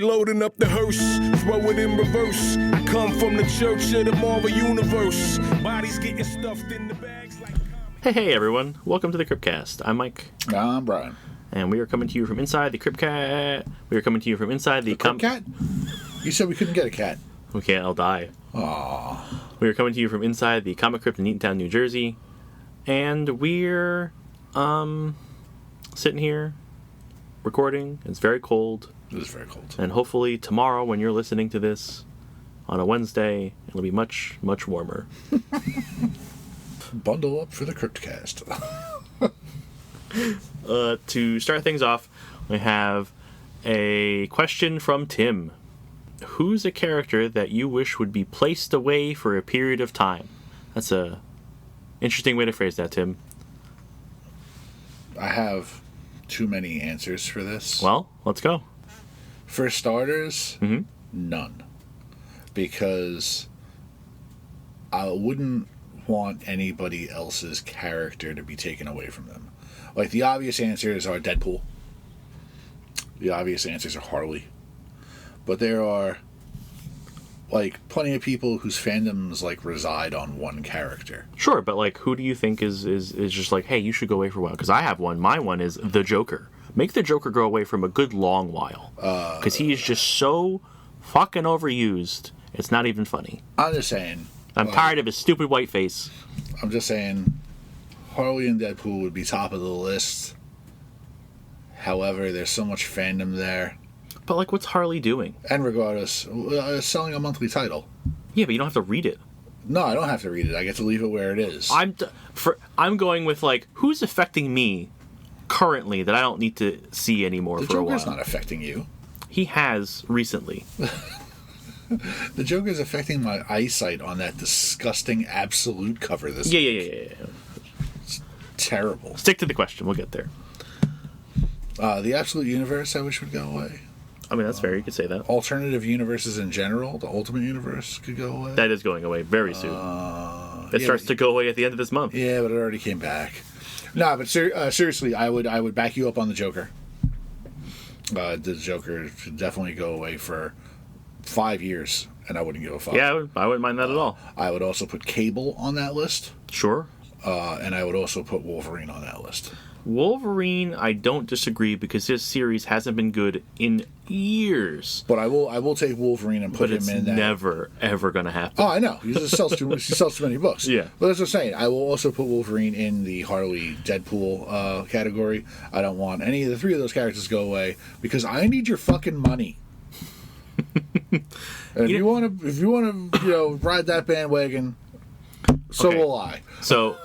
loading up the hearse, throw it in reverse. I come from the church of the Marvel Universe. Bodies getting stuffed in the bags like... Hey everyone, welcome to the Cryptcast. I'm Mike. I'm Brian. And we are coming to you from inside the Cryptcat. We are coming to you from inside the... Cryptcat? You said we couldn't get a cat. We can't, I'll die. Aww. We are coming to you from inside the Comic Crypt in Eatontown, New Jersey. And we're, sitting here, recording. It's very cold. It is very cold. And hopefully tomorrow, when you're listening to this, on a Wednesday, it'll be much, much warmer. Bundle up for the Cryptcast. To start things off, we have a question from Tim. Who's a character that you wish would be placed away for a period of time? That's a interesting way to phrase that, Tim. I have too many answers for this. Well, let's go. For starters, none. Because I wouldn't want anybody else's character to be taken away from them. Like, the obvious answers are Deadpool. The obvious answers are Harley. But there are, like, plenty of people whose fandoms, like, reside on one character. Sure, but, like, who do you think is just like, hey, you should go away for a while? Because I have one. My one is the Joker. Make the Joker go away from a good long while. Because he is just so fucking overused, it's not even funny. I'm just saying. I'm tired of his stupid white face. I'm just saying, Harley and Deadpool would be top of the list. However, there's so much fandom there. But, like, what's Harley doing? And regardless, selling a monthly title. Yeah, but you don't have to read it. No, I don't have to read it. I get to leave it where it is. I'm going with, like, who's affecting me currently that I don't need to see anymore for a while? The Joker's not affecting you. He has recently. The Joker's affecting my eyesight on that disgusting Absolute cover this week. Yeah. It's terrible. Stick to the question. We'll get there. The Absolute Universe, I wish would go away. I mean, that's fair. You could say that. Alternative universes in general, the Ultimate Universe could go away. That is going away very soon. It starts to go away at the end of this month. Yeah, but it already came back. No, but seriously, I would back you up on the Joker. The Joker should definitely go away for 5 years, and I wouldn't give a fuck. Yeah, I wouldn't mind that at all. I would also put Cable on that list. Sure. And I would also put Wolverine on that list. Wolverine, I don't disagree because his series hasn't been good in years. But I will take Wolverine and put him in that. But it's never, ever going to happen. Oh, I know. He just sells too many books. Yeah. But as I'm saying, I will also put Wolverine in the Harley Deadpool category. I don't want any of the three of those characters to go away because I need your fucking money. And if you want to, ride that bandwagon, so will I. So,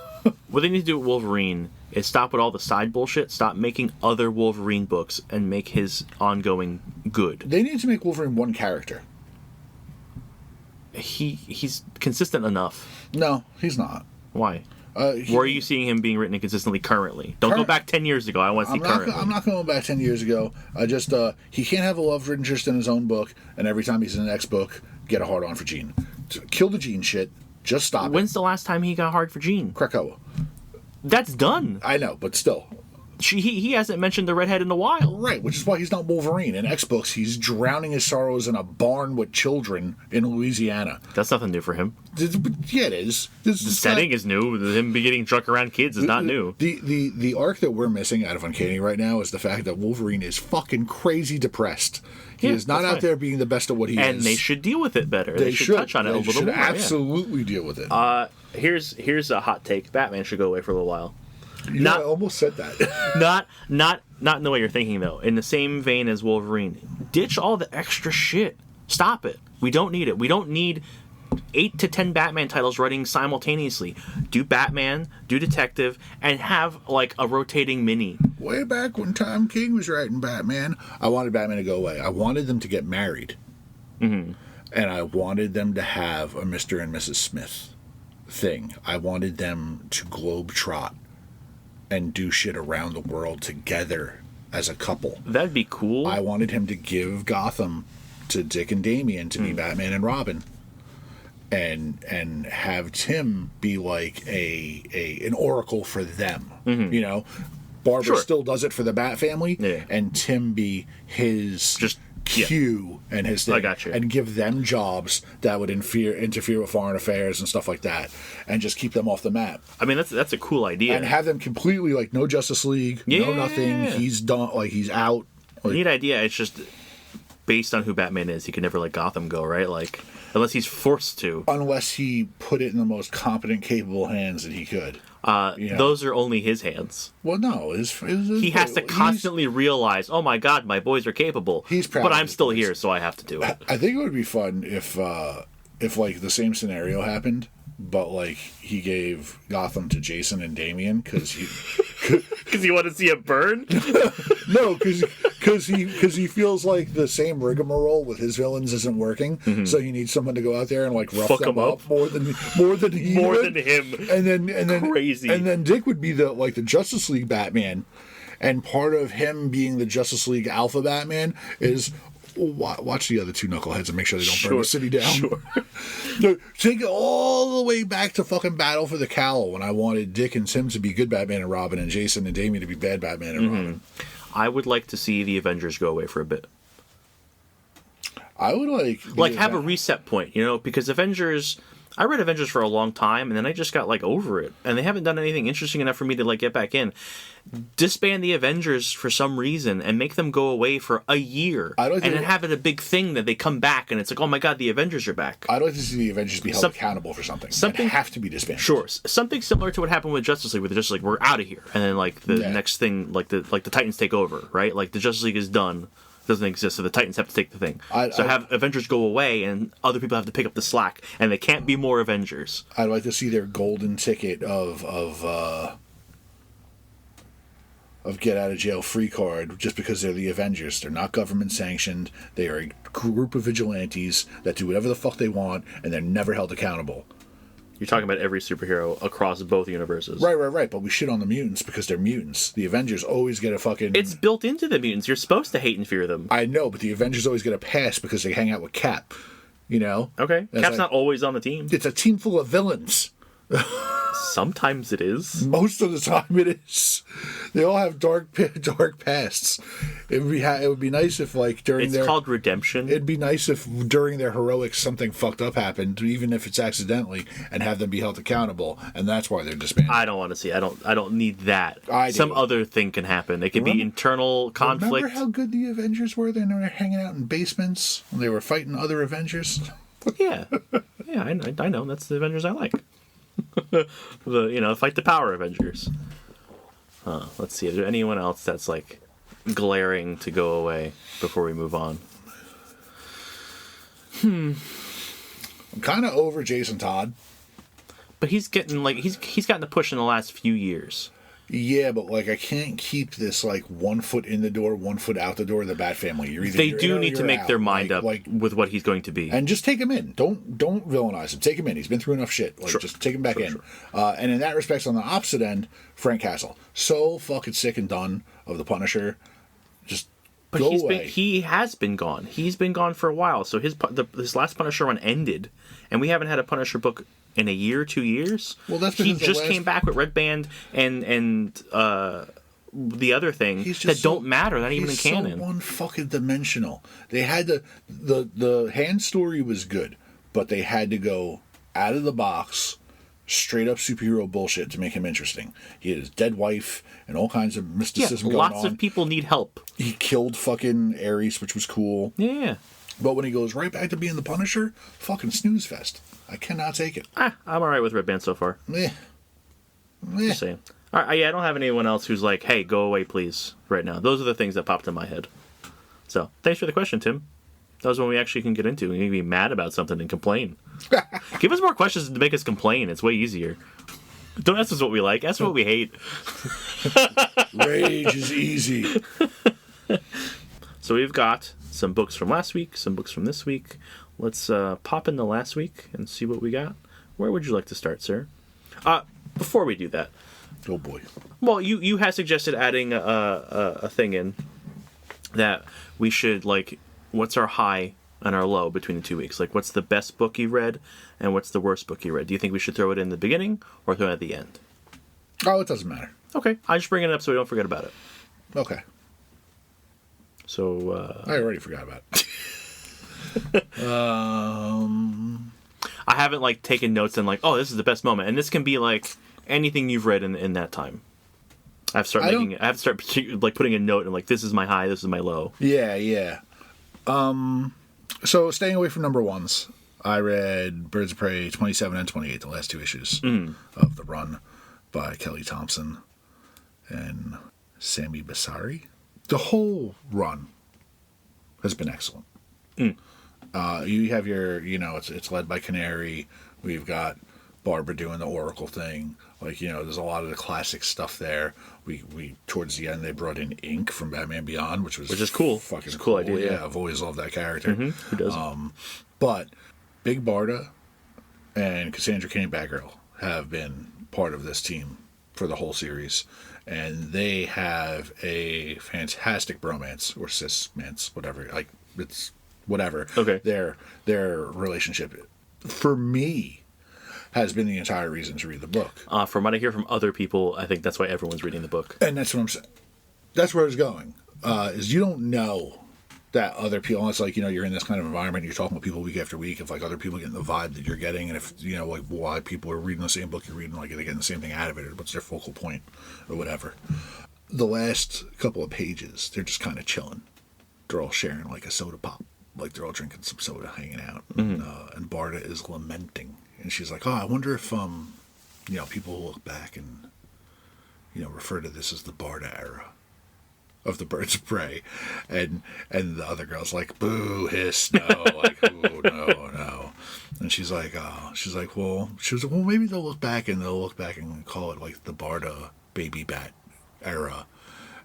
what they need to do with Wolverine is stop with all the side bullshit, stop making other Wolverine books, and make his ongoing good. They need to make Wolverine one character. He's consistent enough. No, he's not. Why? Where are you seeing him being written consistently currently? Don't go back 10 years ago. I want to see currently. I'm not going back 10 years ago. He can't have a love interest in his own book, and every time he's in the next book, get a hard-on for Jean. Kill the Jean shit. Just stop it. When's the last time he got hard for Jean? Krakoa. That's done. I know, but still. He hasn't mentioned the redhead in a while. Right, which is why he's not Wolverine. In X-Books, he's drowning his sorrows in a barn with children in Louisiana. That's nothing new for him. Yeah, it is. The setting is new. Him getting drunk around kids is not new. The arc that we're missing out of Uncanny right now is the fact that Wolverine is fucking crazy depressed. He is not out there being the best at what he is. And they should deal with it better. They should touch on it a little more. They should absolutely deal with it. Here's a hot take. Batman should go away for a little while. I almost said that. not in the way you're thinking, though. In the same vein as Wolverine. Ditch all the extra shit. Stop it. We don't need it. We don't need 8 to 10 Batman titles running simultaneously. Do Batman, do Detective, and have, like, a rotating mini. Way back when Tom King was writing Batman, I wanted Batman to go away. I wanted them to get married. Mm-hmm. And I wanted them to have a Mr. and Mrs. Smith thing. I wanted them to globetrot and do shit around the world together as a couple. That'd be cool. I wanted him to give Gotham to Dick and Damian to be Batman and Robin. And have Tim be like an oracle for them. Mm-hmm. Barbara still does it for the Bat family, and Tim be his just Q and his thing, I got you. and give them jobs that would interfere with foreign affairs and stuff like that, and just keep them off the map. I mean, that's a cool idea. And have them completely like no Justice League, no nothing. He's done, like he's out. Like, neat idea. It's just based on who Batman is, he can never let Gotham go, right? Like, unless he's forced to. Unless he put it in the most competent, capable hands that he could. Those are only his hands. Well, no, he has to constantly realize, oh my god, my boys are capable. He's proud, but I'm still here, so I have to do it. I think it would be fun if like the same scenario happened, but like he gave Gotham to Jason and Damian because you want to see it burn. No, because he feels like the same rigmarole with his villains isn't working, so he needs someone to go out there and like rough them up more than him. And then crazy. And then Dick would be the Justice League Batman, and part of him being the Justice League Alpha Batman is. Watch the other two knuckleheads and make sure they don't burn the city down. Sure. No, take it all the way back to fucking Battle for the Cowl when I wanted Dick and Tim to be good Batman and Robin and Jason and Damian to be bad Batman and Robin. I would like to see the Avengers go away for a bit. I would like have a reset point, because Avengers. I read Avengers for a long time, and then I just got over it, and they haven't done anything interesting enough for me to get back in. Disband the Avengers for some reason and make them go away for a year, and then have it a big thing that they come back, and it's like, oh my god, the Avengers are back. I'd like to see the Avengers be held accountable for something. Something have to be disbanded. Sure, something similar to what happened with Justice League, where they're just like, we're out of here, and then the next thing, the Titans take over, right? Like the Justice League is done. Doesn't exist, so the Titans have to take the thing. Have Avengers go away, and other people have to pick up the slack, and they can't be more Avengers. I'd like to see their golden ticket of get out of jail free card, just because they're the Avengers. They're not government sanctioned. They are a group of vigilantes that do whatever the fuck they want, and they're never held accountable. You're talking about every superhero across both universes. Right. But we shit on the mutants because they're mutants. The Avengers always get a fucking... It's built into the mutants. You're supposed to hate and fear them. I know, but the Avengers always get a pass because they hang out with Cap. Okay. Cap's not always on the team. It's a team full of villains. Sometimes it is. Most of the time it is. They all have dark pasts. It would be nice if during It's called redemption. It'd be nice if during their heroics something fucked up happened, even if it's accidentally, and have them be held accountable, and that's why they're disbanded. I don't want to see. I don't need that. I do. Some other thing can happen. It could be internal conflict. Remember how good the Avengers were? They were hanging out in basements when they were fighting other Avengers. Yeah, I know. That's the Avengers I like. Fight the power Avengers. Let's see. Is there anyone else that's glaring to go away before we move on? I'm kind of over Jason Todd, but he's getting he's gotten a push in the last few years. Yeah, but I can't keep this 1 foot in the door, 1 foot out the door of the Bat family. They do need to make their mind up with what he's going to be, and just take him in. Don't villainize him. Take him in. He's been through enough shit. Sure. Just take him back in. Sure. And in that respect, on the opposite end, Frank Castle, so fucking sick and done of the Punisher. Just go away. He has been gone. He's been gone for a while. So his last Punisher run ended, and we haven't had a Punisher book in a year, 2 years. Well, that's he just came back with Red Band and the other thing that don't matter, not even in canon. He's so one fucking dimensional. They had the hand story was good, but they had to go out of the box, straight up superhero bullshit to make him interesting. He had his dead wife and all kinds of mysticism going on. Lots of people need help. He killed fucking Ares, which was cool. Yeah. But when he goes right back to being the Punisher, fucking snooze fest. I cannot take it. I'm alright with Red Band so far. Just saying. All right, I don't have anyone else who's hey, go away, please, right now. Those are the things that popped in my head. So, thanks for the question, Tim. That was one we actually can get into. We can be mad about something and complain. Give us more questions to make us complain. It's way easier. Don't ask us what we like. Ask what we hate. Rage is easy. So we've got some books from last week, some books from this week. Let's pop into last week and see what we got. Where would you like to start, sir? Before we do that. Oh, boy. Well, you had suggested adding a thing in that we should, what's our high and our low between the 2 weeks? What's the best book you read and what's the worst book you read? Do you think we should throw it in the beginning or throw it at the end? Oh, it doesn't matter. Okay. I just bring it up so we don't forget about it. Okay. So I already forgot about it. I haven't like taken notes and like, oh, this is the best moment, and this can be like anything you've read in that time. I have to start like putting a note and like, this is my high, this is my low. Yeah. So staying away from number ones, I read Birds of Prey 27 and 28, the last 2 issues of the run by Kelly Thompson and Sami Basari. The whole run has been excellent. You have your, it's led by Canary. We've got Barbara doing the Oracle thing. Like, there's a lot of the classic stuff there. We towards the end, they brought in Ink from Batman Beyond, which is cool. Fucking cool idea. Yeah, I've always loved that character. Who doesn't? But Big Barda and Cassandra Cain Batgirl have been part of this team for the whole series, and they have a fantastic bromance or cis-mance, whatever. Like, it's whatever. Okay. Their relationship, for me, has been the entire reason to read the book. From what I hear from other people, I think that's why everyone's reading the book. And that's what I'm saying. That's where I was going. Is you don't know that other people, unless like, you're in this kind of environment, you're talking with people week after week, if like other people getting the vibe that you're getting, and if, like why people are reading the same book you're reading, like they're getting the same thing out of it, or what's their focal point, or whatever. The last couple of pages, they're just kind of chilling. They're all sharing like a soda pop. Like they're all drinking some soda, hanging out. And Barda is lamenting. And she's like, oh, I wonder if, people will look back and, refer to this as the Barda era of the Birds of Prey. And the other girl's like, boo, hiss, no. Like, oh, no. And she's like, well, maybe they'll look back and call it like the Barda Baby Bat era.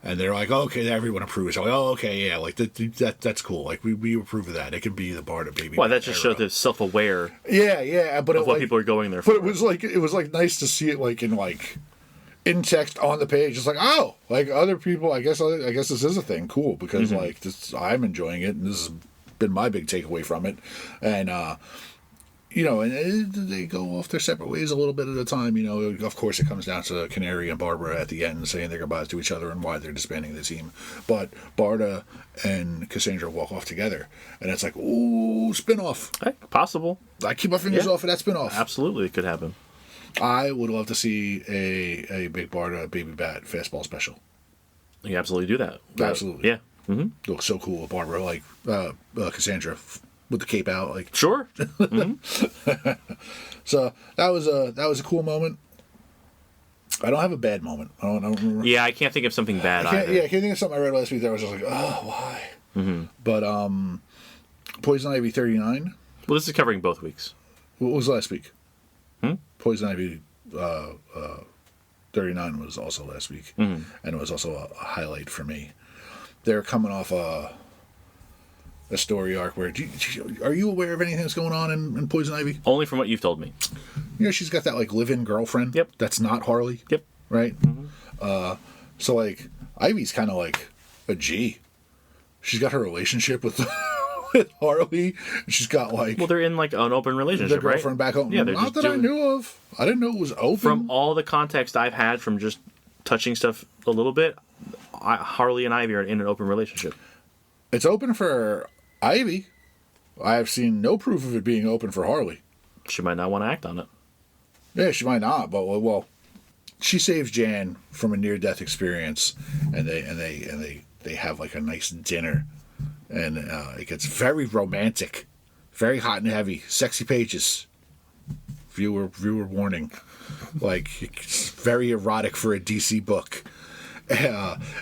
And they're like, oh, okay, everyone approves. They're like, oh, okay, yeah, like that's cool. Like we approve of that. It can be the Barda Baby. Well, that just shows they're self-aware. Yeah, but of what people are going there for. But it was nice to see it in text on the page. It's like, oh, like other people. I guess this is a thing. Cool, because like this, I'm enjoying it, and this has been my big takeaway from it. And and they go off their separate ways a little bit at a time. Of course, it comes down to Canary and Barbara at the end saying their goodbyes to each other and why they're disbanding the team. But Barda and Cassandra walk off together, and it's like, ooh, spin-off. Hey, possible. I keep my fingers off of that spin-off. Absolutely, it could happen. I would love to see a Big Barda Baby Bat fastball special. You absolutely do that. Absolutely. Yeah. It looks so cool with Barbara, like Cassandra with the cape out, like sure. So that was a cool moment. I don't have a bad moment. I don't remember. Yeah, I can't think of something bad either. Yeah, I can't think of something I read last week that I was just like, oh, why? But Poison Ivy 39. Well, this is covering both weeks. What was last week? Poison Ivy 39 was also last week, and it was also a highlight for me. They're coming off a story arc where are you aware of anything that's going on in Poison Ivy? Only from what you've told me. She's got that like live-in girlfriend. Yep. That's not Harley. Yep. Right. So like Ivy's kind of like a G. She's got her relationship with with Harley. She's got like they're in like an open relationship, their girlfriend back home. Yeah, not that I knew of. I didn't know it was open. From all the context I've had from just touching stuff a little bit, Harley and Ivy are in an open relationship. It's open for Ivy. I have seen no proof of it being open for Harley. She might not want to act on it. Yeah, she might not, but well, she saves Jan from a near-death experience, and they have like a nice dinner, and it gets very romantic, very hot and heavy, sexy pages. Viewer warning, like it's very erotic for a DC book,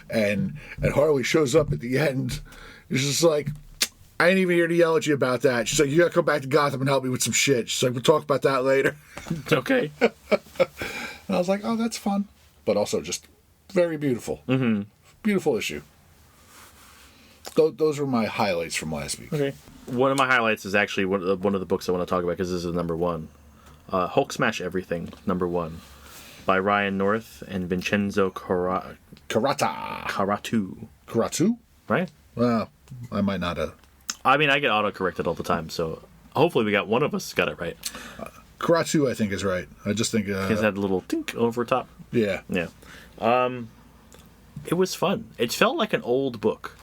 and Harley shows up at the end. It's just like, I ain't even here to yell at you about that. She's like, you gotta come back to Gotham and help me with some shit. She's like, we'll talk about that later. Okay. And I was like, oh, that's fun. But also just very beautiful. Beautiful issue. Those were my highlights from last week. Okay. One of my highlights is actually one of the books I want to talk about because this is number one. Hulk Smash Everything, number one. By Ryan North and Vincenzo Caratu. Karatu? Right? Well, I might not have. I mean, I get auto-corrected all the time, so hopefully we got one of us got it right. Karatu, I think, is right. I just think... It had a little tink over top. Yeah. Yeah. It was fun. It felt like an old book.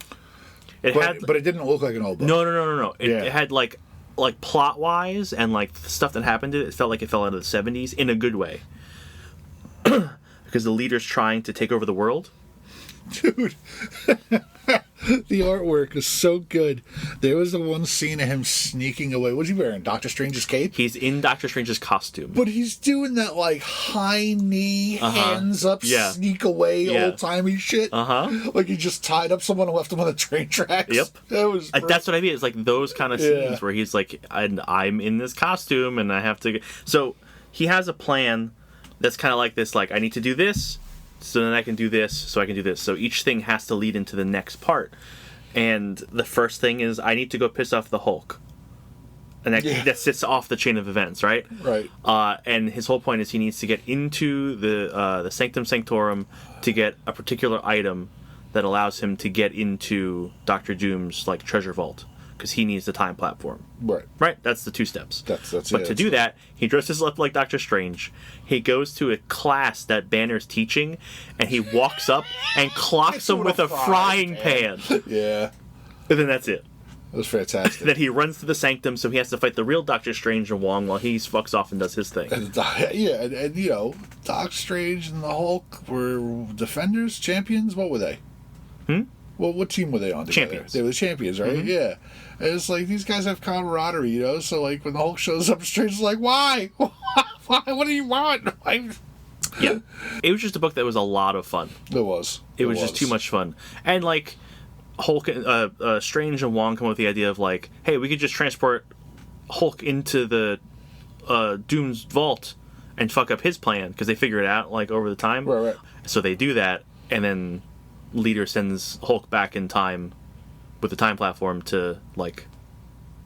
It had, but it didn't look like an old book. no. It had like plot wise and like stuff that happened to it. It felt like it fell out of the 70s in a good way. Because the leader's trying to take over the world. Dude, the artwork is so good. There was the one scene of him sneaking away. What's he wearing? Doctor Strange's cape? He's in Doctor Strange's costume. But he's doing that, like, high knee, hands up, sneak away, old-timey shit. Like he just tied up someone and left him on the train tracks. Yep. That was that's what I mean. It's like those kind of scenes where he's like, I'm in this costume and I have to... So he has a plan that's kind of like this, like, I need to do this, so then I can do this, so I can do this. So each thing has to lead into the next part. And the first thing is, I need to go piss off the Hulk. And that sits off the chain of events, right? Right. And his whole point is he needs to get into the Sanctum Sanctorum to get a particular item that allows him to get into Doctor Doom's, like, treasure vault. Because he needs the time platform. Right? That's the 2 steps. But to do that, he dresses up like Doctor Strange. He goes to a class that Banner's teaching, and he walks up and clocks him with a frying pan. Yeah. And then that's it. It was fantastic. Then he runs to the Sanctum, so he has to fight the real Doctor Strange and Wong while he fucks off and does his thing. And you know, Doc Strange and the Hulk were defenders, champions? What were they? Well, what team were they on together? Champions. They were the champions, right? Yeah. And it's like, these guys have camaraderie, you know? So, like, when the Hulk shows up, Strange is like, why? Why? What do you want? Yeah. It was just a book that was a lot of fun. It was. It was just too much fun. And, like, Hulk, Strange and Wong come up with the idea of, like, hey, we could just transport Hulk into the Doom's vault and fuck up his plan, because they figure it out, like, over the time. Right. So they do that, and then Leader sends Hulk back in time with the time platform to, like,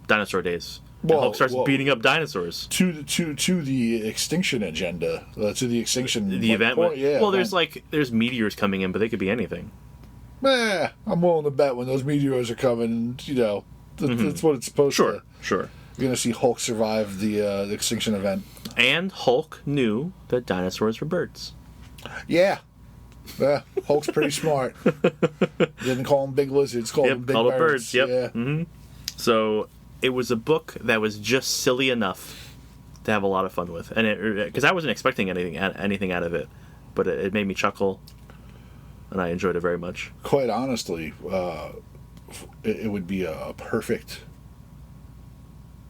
dinosaur days. And Hulk starts beating up dinosaurs. To the extinction agenda. To the extinction... The event. There's meteors coming in, but they could be anything. I'm willing to bet when those meteors are coming, and, you know, that's what it's supposed to. Sure. You're going to see Hulk survive the extinction event. And Hulk knew that dinosaurs were birds. Yeah, Hulk's pretty smart. Didn't call them big lizards, called them big birds. Yep. Yeah. Mm-hmm. So it was a book that was just silly enough to have a lot of fun with, and because I wasn't expecting anything out of it, but it made me chuckle, and I enjoyed it very much. Quite honestly, it would be a perfect,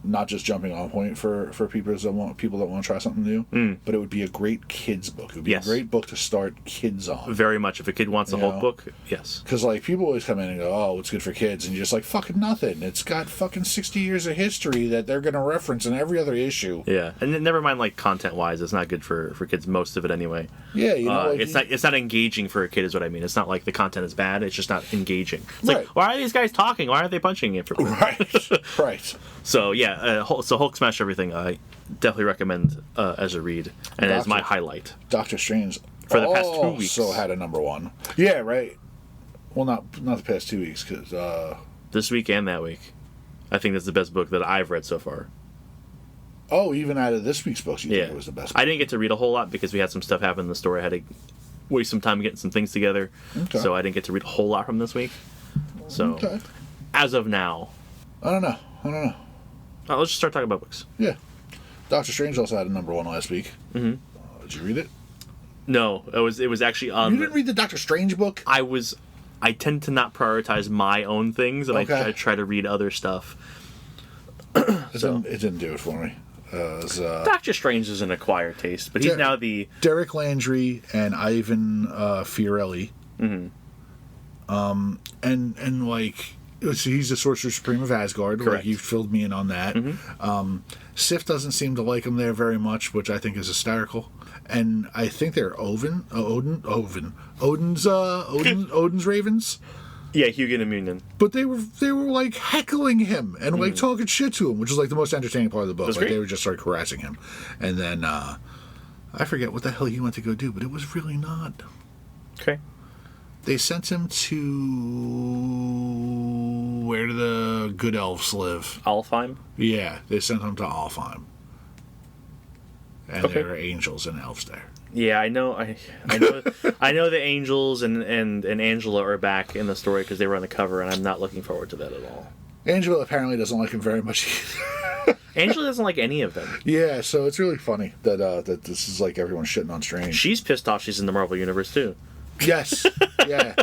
not just jumping on point for people that want to try something new, but it would be a great kids book. It would be a great book to start kids on. Very much. If a kid wants a Hulk book, yes. Because, like, people always come in and go, oh, what's good for kids? And you're just like, fucking nothing. It's got fucking 60 years of history that they're going to reference in every other issue. Yeah, and then, never mind, like, content-wise, it's not good for kids, most of it anyway. Yeah, you know, it's not engaging for a kid is what I mean. It's not like the content is bad, it's just not engaging. It's like, why are these guys talking? Why aren't they punching it? Right. So, yeah, so Hulk Smash Everything, I definitely recommend as a read, and as my highlight. Doctor Strange for the past 2 weeks. Also had a #1. Yeah, right. Well, not the past 2 weeks, because this week and that week, I think that's the best book that I've read so far. Oh, even out of this week's books, you think it was the best book? I didn't get to read a whole lot because we had some stuff happen in the story. I had to waste some time getting some things together, so I didn't get to read a whole lot from this week. So, as of now, I don't know. Let's just start talking about books. Yeah. Doctor Strange also had a #1 last week. Mm-hmm. Did you read it? No, it was actually on. You didn't read the Doctor Strange book? I tend to not prioritize my own things, and I try to read other stuff. It didn't do it for me. Doctor Strange is an acquired taste, but he's now the Derek Landry and Ivan Fiorelli. Mm-hmm. And like, so he's the Sorcerer Supreme of Asgard. Correct. Like, you filled me in on that. Mm-hmm. Sif doesn't seem to like him there very much, which I think is hysterical. And I think they're Odin's Ravens. Yeah, Hugin and Munin. But they were like heckling him and like talking shit to him, which is like the most entertaining part of the book. Like, they were just like harassing him. And then I forget what the hell he went to go do, but it was really not. Okay. They sent him to where do the good elves live? Alfheim? Yeah, they sent him to Alfheim. and there are angels and elves there. Yeah, I know. I know the Angels and Angela are back in the story because they were on the cover, and I'm not looking forward to that at all. Angela apparently doesn't like him very much either. Angela doesn't like any of them. Yeah, so it's really funny that that this is like everyone's shitting on Strange. She's pissed off she's in the Marvel Universe, too. Yes. Yeah.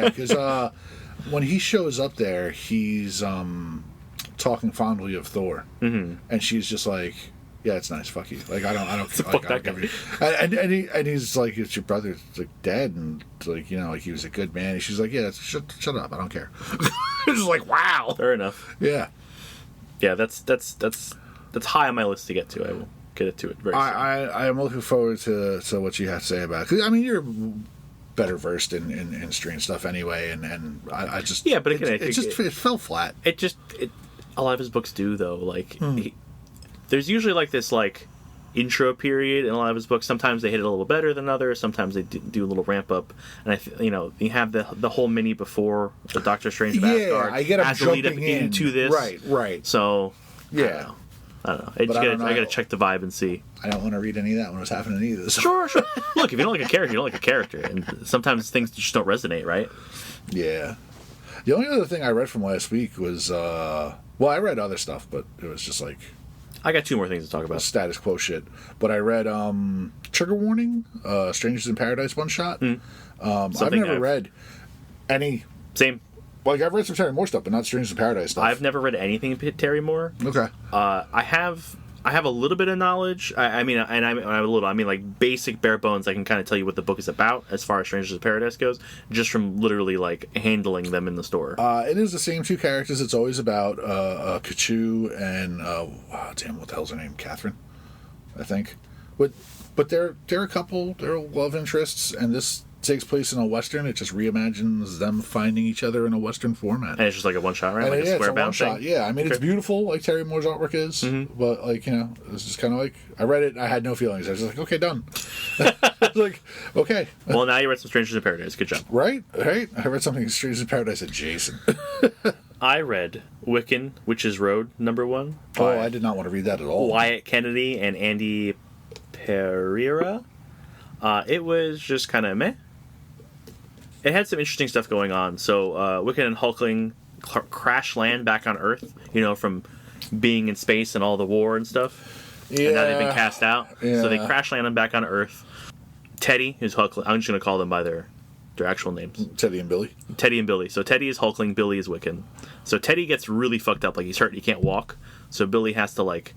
Because when he shows up there, he's talking fondly of Thor. Mm-hmm. And she's just like, yeah, it's nice. Fuck you. Like, I don't Fuck that guy. And he's like, it's your brother. It's like dead, and like, you know, like he was a good man. And she's like, yeah, shut up. I don't care. It's just like, wow. Fair enough. Yeah. Yeah, that's high on my list to get to. I will get to it very soon. I am looking forward to what you have to say about it. 'Cause, I mean, you're better versed in Strange stuff anyway, and I just but again, it fell flat. A lot of his books do though. Like there's usually like this like intro period in a lot of his books. Sometimes they hit it a little better than others. Sometimes they do a little ramp up, and you have the whole mini before the Doctor Strange of Asgard. I get him as a lead up jumping into this. Right. So Yeah. I don't know. I gotta check the vibe and see. I don't want to read any of that when it's happening either. So. Sure. Look, if you don't like a character, you don't like a character, and sometimes things just don't resonate, right? Yeah. The only other thing I read from last week was, I read other stuff, but it was just like I got two more things to talk about. Status quo shit. But I read Trigger Warning, Strangers in Paradise one shot. I've never read any. Same. Like, I've read some Terry Moore stuff, but not Strangers in Paradise stuff. I've never read anything Terry Moore. Okay. I have a little bit of knowledge. I mean like basic bare bones. I can kind of tell you what the book is about as far as Strangers in Paradise goes, just from literally like handling them in the store. It is the same two characters. It's always about Kachu and what the hell's her name? Catherine, I think. But they're a couple. They're love interests, and this takes place in a Western. It just reimagines them finding each other in a Western format. And it's just like a one-shot, right? Like a square-bound thing? Yeah, I mean, it's beautiful, like Terry Moore's artwork is, but, like, you know, it's just kind of like, I read it, I had no feelings. I was just like, okay, done. Like, okay. Well, now you read some Strangers in Paradise. Good job. Right? I read something Strangers in Paradise adjacent. I read Wiccan, Witch's Road, #1. Oh, I did not want to read that at all. Wyatt Kennedy and Andy Pereira. It was just kind of meh. It had some interesting stuff going on. So Wiccan and Hulkling crash land back on Earth, from being in space and all the war and stuff. Yeah. And now they've been cast out. Yeah. So they crash land back on Earth. Teddy is Hulkling. I'm just going to call them by their actual names. Teddy and Billy. Teddy and Billy. So Teddy is Hulkling, Billy is Wiccan. So Teddy gets really fucked up. Like, he's hurt, he can't walk. So Billy has to, like,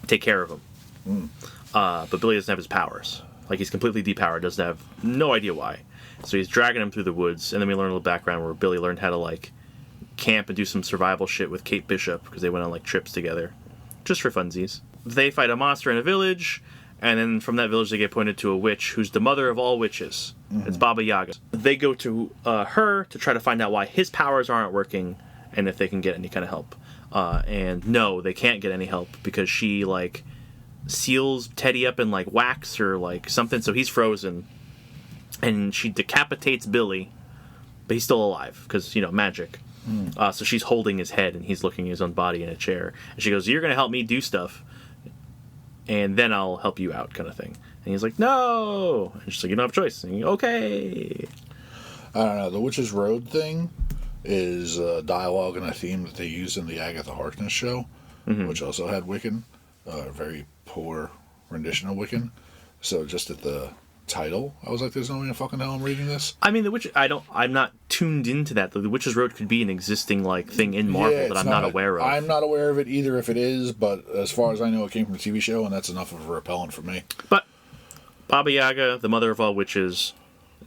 take care of him. But Billy doesn't have his powers. Like, he's completely depowered, doesn't have no idea why. So he's dragging him through the woods, and then we learn a little background where Billy learned how to, like, camp and do some survival shit with Kate Bishop, because they went on, like, trips together. Just for funsies. They fight a monster in a village, and then from that village they get pointed to a witch, who's the mother of all witches. It's Baba Yaga. They go to her to try to find out why his powers aren't working, and if they can get any kind of help. And no, they can't get any help, because she, like, seals Teddy up in, like, wax or, like, something, so he's frozen. And she decapitates Billy, but he's still alive, because, magic. So she's holding his head, and he's looking at his own body in a chair. And she goes, "You're going to help me do stuff, and then I'll help you out," kind of thing. And he's like, "No!" And she's like, "You don't have a choice." And okay. I don't know. The Witch's Road thing is a dialogue and a theme that they use in the Agatha Harkness show, which also had Wiccan. A very poor rendition of Wiccan. So just at the title, I was like, "There's no way in fucking hell I'm reading this." I mean, I'm not tuned into that. The Witch's Road could be an existing, like, thing in Marvel that I'm not aware of. I'm not aware of it either if it is, but as far as I know, it came from a TV show, and that's enough of a repellent for me. But Baba Yaga, the mother of all witches,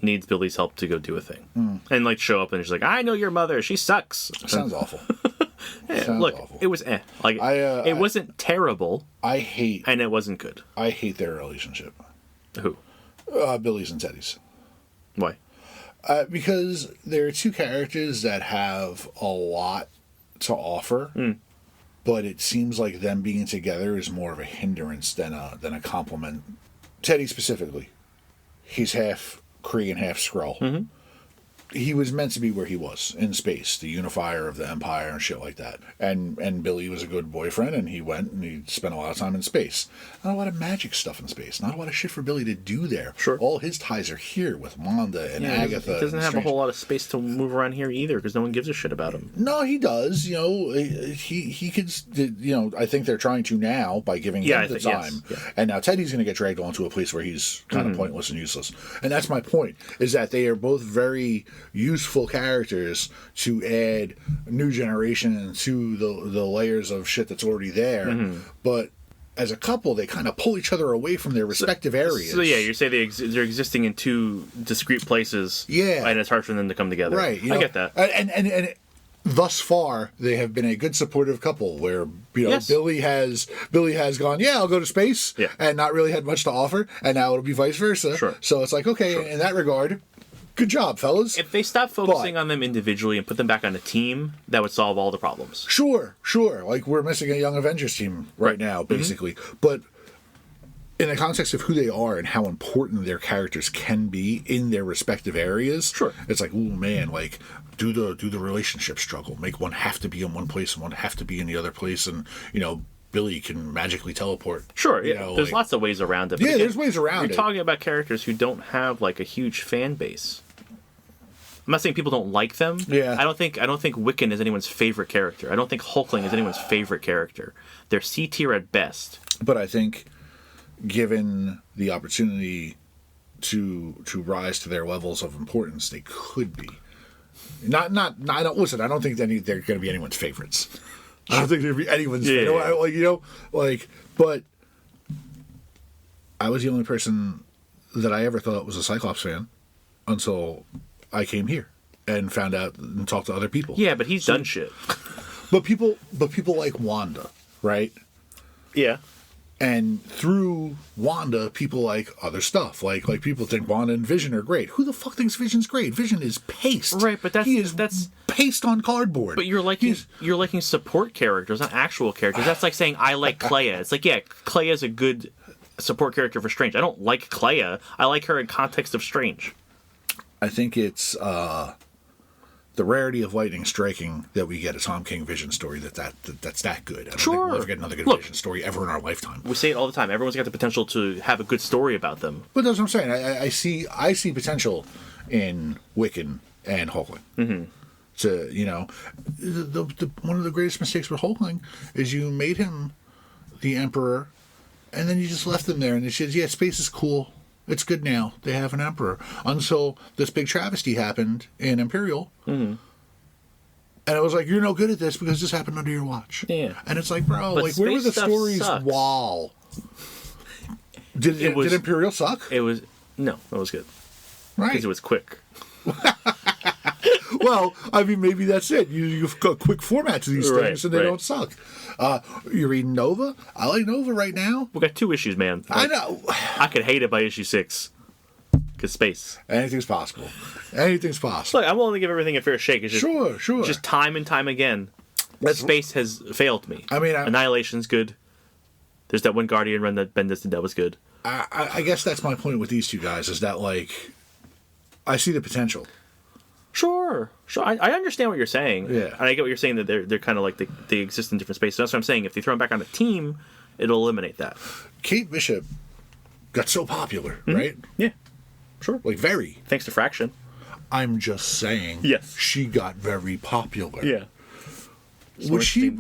needs Billy's help to go do a thing. And, like, show up, and she's like, "I know your mother. She sucks." Sounds awful. Look, awful. It was Like, it wasn't terrible. And it wasn't good. I hate their relationship. Who? Billy's and Teddy's. Why? Because there are two characters that have a lot to offer, but it seems like them being together is more of a hindrance than a compliment. Teddy specifically, he's half Kree and half Skrull. he was meant to be where he was in space, the unifier of the Empire and shit like that. And Billy was a good boyfriend, and he went and he spent a lot of time in space. Not a lot of magic stuff in space. Not a lot of shit for Billy to do there. Sure. All his ties are here with Wanda and Agatha. He doesn't have a whole lot of space to move around here either, because no one gives a shit about him. No, he does. You know, he could. You know, I think they're trying to now by giving him the time. Yes. Yeah. And now Teddy's going to get dragged onto a place where he's kind of pointless and useless. And that's my point. Is that they are both very useful characters to add new generation to the layers of shit that's already there. But as a couple, they kind of pull each other away from their respective areas. So yeah, you say they're existing in two discrete places. Yeah, and it's hard for them to come together. Right, I get that. And thus far, they have been a good supportive couple. Where Yes. Billy has gone, yeah, I'll go to space, and not really had much to offer, and now it'll be vice versa. Sure. So it's like, okay, in that regard, good job, fellas. If they stop focusing on them individually and put them back on a team, that would solve all the problems. Sure. Like, we're missing a Young Avengers team right now, basically. But in the context of who they are and how important their characters can be in their respective areas, it's like, ooh, man, like, do the relationship struggle. Make one have to be in one place and one have to be in the other place, and, Billy can magically teleport. Sure, there's lots of ways around it. But again, there's ways around it. You're talking about characters who don't have, like, a huge fan base. I'm not saying people don't like them. Yeah. I don't think Wiccan is anyone's favorite character. I don't think Hulkling is anyone's favorite character. They're C tier at best. But I think, given the opportunity to rise to their levels of importance, they could be. I don't think they're going to be anyone's favorites. I don't think they'd be anyone's favorite. But I was the only person that I ever thought was a Cyclops fan until I came here and found out and talked to other people. Yeah, but he's done shit. But people like Wanda, right? Yeah. And through Wanda, people like other stuff. Like people think Wanda and Vision are great. Who the fuck thinks Vision's great? Vision is paste. Right, but that's paste on cardboard. But you're liking support characters, not actual characters. That's like saying I like Clea. It's like, yeah, Clea is a good support character for Strange. I don't like Clea. I like her in context of Strange. I think it's the rarity of lightning striking that we get a Tom King Vision story that's that good. I don't think we'll ever get another good Vision story ever in our lifetime. We say it all the time. Everyone's got the potential to have a good story about them. But that's what I'm saying. I see potential in Wiccan and Hulkling. Mm-hmm. To one of the greatest mistakes with Hulkling is you made him the Emperor, and then you just left him there, and it says, yeah, space is cool. It's good now. They have an emperor. Until this big travesty happened in Imperial. Mm-hmm. And I was like, you're no good at this because this happened under your watch. Yeah. And it's like, bro, but where were the stories sucks. while? Did Imperial suck? It was good. Right. Because it was quick. Well, I mean, maybe that's it. You've got quick format to these things, and they don't suck. You're reading Nova? I like Nova right now. We got 2 issues, man. I know. I could hate it by issue 6. Because space. Anything's possible. Anything's possible. Look, I'm willing to give everything a fair shake. It's just, sure. Just time and time again, space has failed me. I mean, Annihilation's good. There's that one Guardian run that Bendis did that was good. I guess that's my point with these two guys, is that, like, I see the potential. Sure. I understand what you're saying. Yeah. And I get what you're saying, that they're kind of like they exist in different spaces. That's what I'm saying. If they throw them back on a team, it'll eliminate that. Kate Bishop got so popular, right? Yeah. Sure. Like, very. Thanks to Fraction. I'm just saying. Yes. She got very popular. Yeah. Would she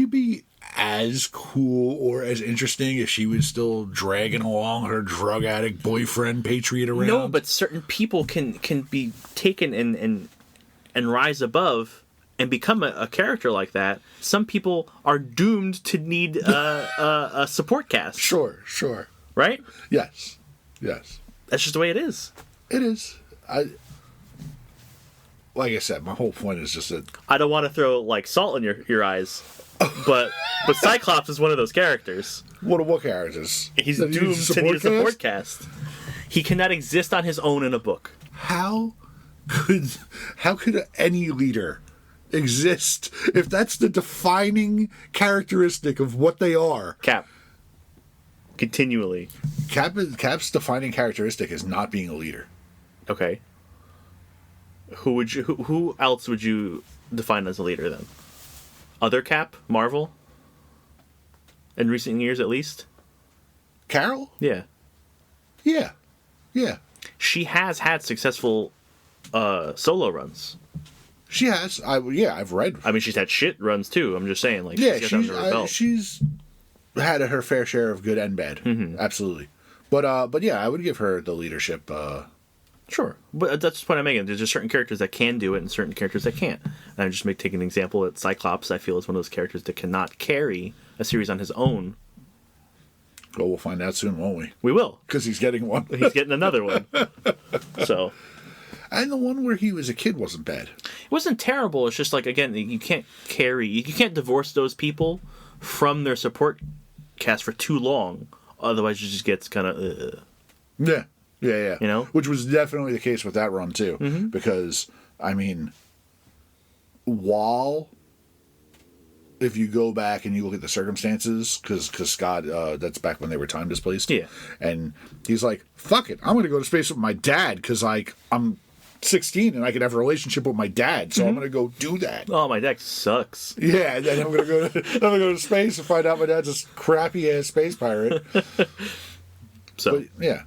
be as cool or as interesting if she was still dragging along her drug addict boyfriend Patriot around? No, but certain people can be taken and rise above and become a character like that. Some people are doomed to need a support cast. Sure. Right? Yes. That's just the way it is. It is. Like I said, my whole point is just that I don't want to throw like salt in your eyes, but Cyclops is one of those characters. What characters? He's doomed to need a support cast. He cannot exist on his own in a book. How could any leader exist if that's the defining characteristic of what they are? Cap. Continually. Cap's defining characteristic is not being a leader. Okay. Who else would you define as a leader then? Other Cap, Marvel. In recent years, at least. Carol? Yeah. Yeah. Yeah. She has had successful solo runs. She has. I've read. I mean, she's had shit runs too. I'm just saying, like, Yeah, she's got under her belt. she's had her fair share of good and bad. Mm-hmm. Absolutely. But yeah, I would give her the leadership. Sure, but that's the point I'm making. There's just certain characters that can do it and certain characters that can't. And I'm just taking an example that Cyclops, I feel, is one of those characters that cannot carry a series on his own. Well, we'll find out soon, won't we? We will. Because he's getting one. He's getting another one. So. And the one where he was a kid wasn't bad. It wasn't terrible. It's just like, again, you can't divorce those people from their support cast for too long. Otherwise, it just gets kind of... Yeah. You know? Which was definitely the case with that run, too. Mm-hmm. Because, I mean, while... If you go back and you look at the circumstances, because Scott, that's back when they were time displaced. Yeah. And he's like, fuck it, I'm going to go to space with my dad, because, like, I'm 16 and I can have a relationship with my dad, so I'm going to go do that. Oh, my deck sucks. Yeah, and then I'm going to go to space and find out my dad's this crappy-ass space pirate. So, But, yeah.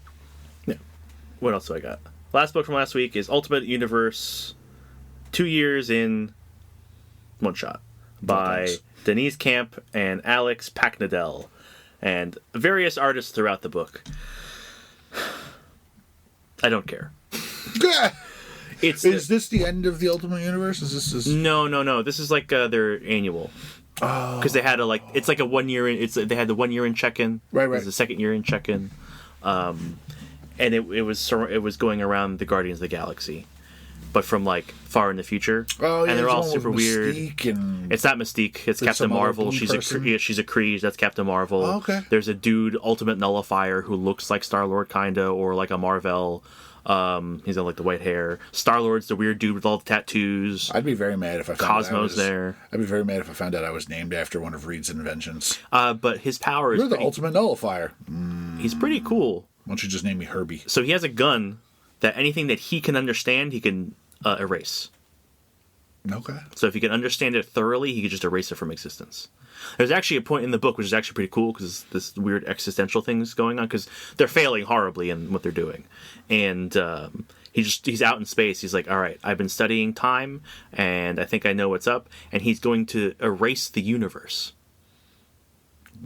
What else do I got? Last book from last week is Ultimate Universe 2 years in one shot by Thanks. Denise Camp and Alex Packnadel and various artists throughout the book. I don't care. Is this the end of the Ultimate Universe? Is this? No. This is like their annual. Because they had it's like a 1 year in. They had the 1 year in check-in. Right. It was the second year in check-in. And it was going around the Guardians of the Galaxy, but from like far in the future. Oh, yeah, and they're all with super weird. And... It's not Mystique. It's Captain some other Marvel. blue She's person? she's a Kree. That's Captain Marvel. Oh, okay. There's a dude, Ultimate Nullifier, who looks like Star-Lord kinda, or like a Marvel. He's got like the white hair. Star-Lord's the weird dude with all the tattoos. I'd be very mad if I found Cosmo's there. I'd be very mad if I found out I was named after one of Reed's inventions. But his power is You're the Ultimate Nullifier. He's pretty cool. Why don't you just name me Herbie? So he has a gun that anything that he can understand, he can erase. Okay. So if he can understand it thoroughly, he could just erase it from existence. There's actually a point in the book which is actually pretty cool because this weird existential thing's going on because they're failing horribly in what they're doing, and he's out in space. He's like, all right, I've been studying time, and I think I know what's up, and he's going to erase the universe.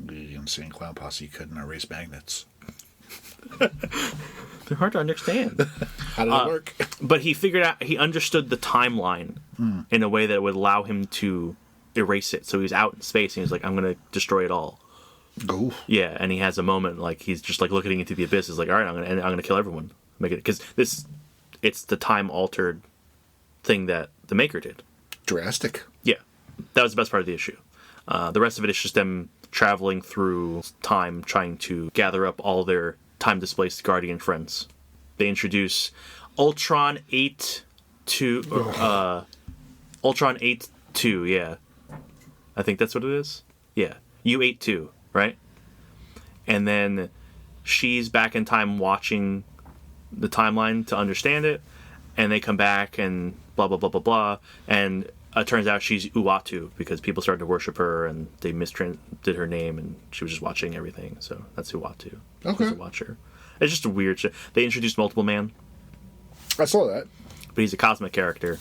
The Insane Clown Posse couldn't erase magnets. They're hard to understand. How did it work? But he understood the timeline in a way that would allow him to erase it. So he was out in space and he's like, I'm going to destroy it all. Go. Yeah, and he has a moment like he's just like looking into the abyss. He's like, all right, I'm going to kill everyone. Make it because it's the time altered thing that the Maker did. Drastic. Yeah, that was the best part of the issue. The rest of it is just them traveling through time, trying to gather up all their time-displaced Guardian friends. They introduce Ultron 8-2, Ultron 8-2, yeah. I think that's what it is. Yeah, U-8-2, right? And then she's back in time watching the timeline to understand it, and they come back and blah, blah, blah, blah, blah, and it turns out she's Uatu because people started to worship her and they did her name and she was just watching everything. So that's Uatu. Okay. She's a watcher. It's just a weird shit. They introduced Multiple Man, I saw that. but he's a cosmic character.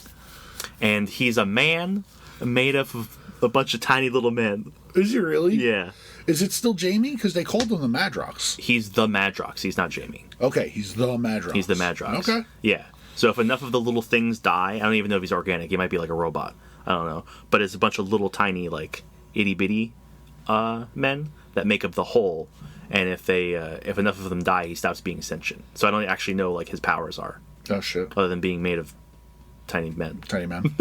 And he's a man made up of a bunch of tiny little men. Is he really? Yeah. Is it still Jamie? Because they called him the Madrox. He's the Madrox. He's not Jamie. Okay, he's the Madrox. He's the Madrox. Okay. Yeah. So if enough of the little things die, I don't even know if he's organic. He might be like a robot. I don't know. But it's a bunch of little tiny, like, itty-bitty men that make up the whole. And if enough of them die, he stops being sentient. So I don't actually know, like, his powers are. Oh, shit. Other than being made of tiny men. Tiny man.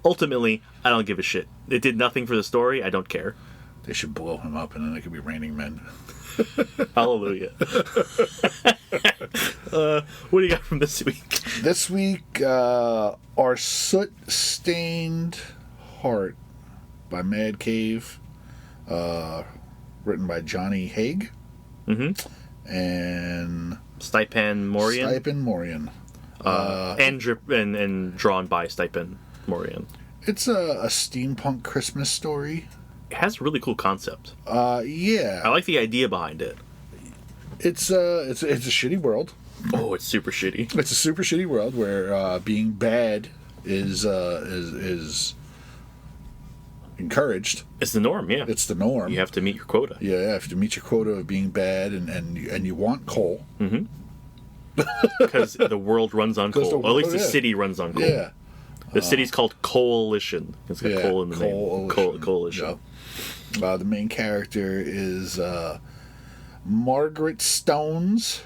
Ultimately, I don't give a shit. It did nothing for the story. I don't care. They should blow him up and then it could be raining men. Hallelujah. What do you got from this week? This week, our Soot Stained Heart by Mad Cave, written by Johnny Haig and Stipend Morian. Stipend Morian. And drawn by Stipen Morian. It's a steampunk Christmas story. It has a really cool concept. Yeah. I like the idea behind it. It's a shitty world. Oh, it's super shitty. It's a super shitty world where being bad is encouraged. It's the norm, yeah. It's the norm. You have to meet your quota. Yeah, you have to meet your quota of being bad, and you want coal. Mm-hmm. Because the world runs on coal. Or at least the city runs on coal. Yeah. The city's called Coalition. It's got coal in the name. Coalition. Yep. The main character is Margaret Stones.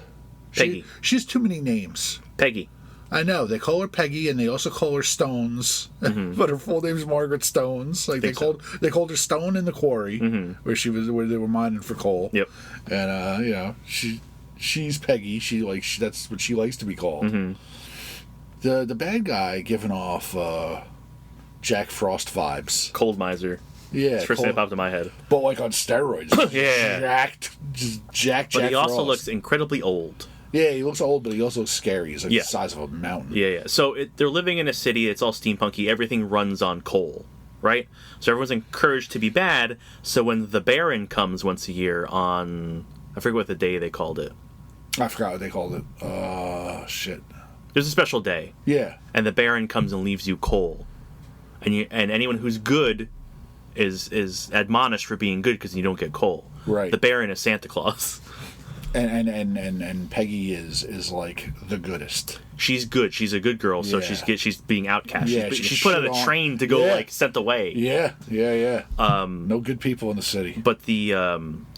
Peggy. She has too many names. Peggy. I know. They call her Peggy, and they also call her Stones. Mm-hmm. But her full name's Margaret Stones. Like they called her Stone in the quarry, where they were mining for coal. Yep. And she's Peggy. That's what she likes to be called. Mm-hmm. The bad guy giving off Jack Frost vibes. Cold miser. Yeah, it's the first thing that popped in my head. But like on steroids. Yeah. Jack. But he also Frost. looks incredibly old. Yeah, he looks old, but he also looks scary. He's like the size of a mountain. Yeah. So they're living in a city. It's all steampunky. Everything runs on coal, right? So everyone's encouraged to be bad. So when the Baron comes once a year on, I forget what the day they called it. I forgot what they called it. Shit. There's a special day. Yeah. And the Baron comes and leaves you coal, and anyone who's good is admonished for being good because you don't get coal. Right. The Baron is Santa Claus. And Peggy is like the goodest. She's good. She's a good girl, so Yeah. she's being outcast. Yeah, she's put on a train to go sent away. Yeah. No good people in the city. But the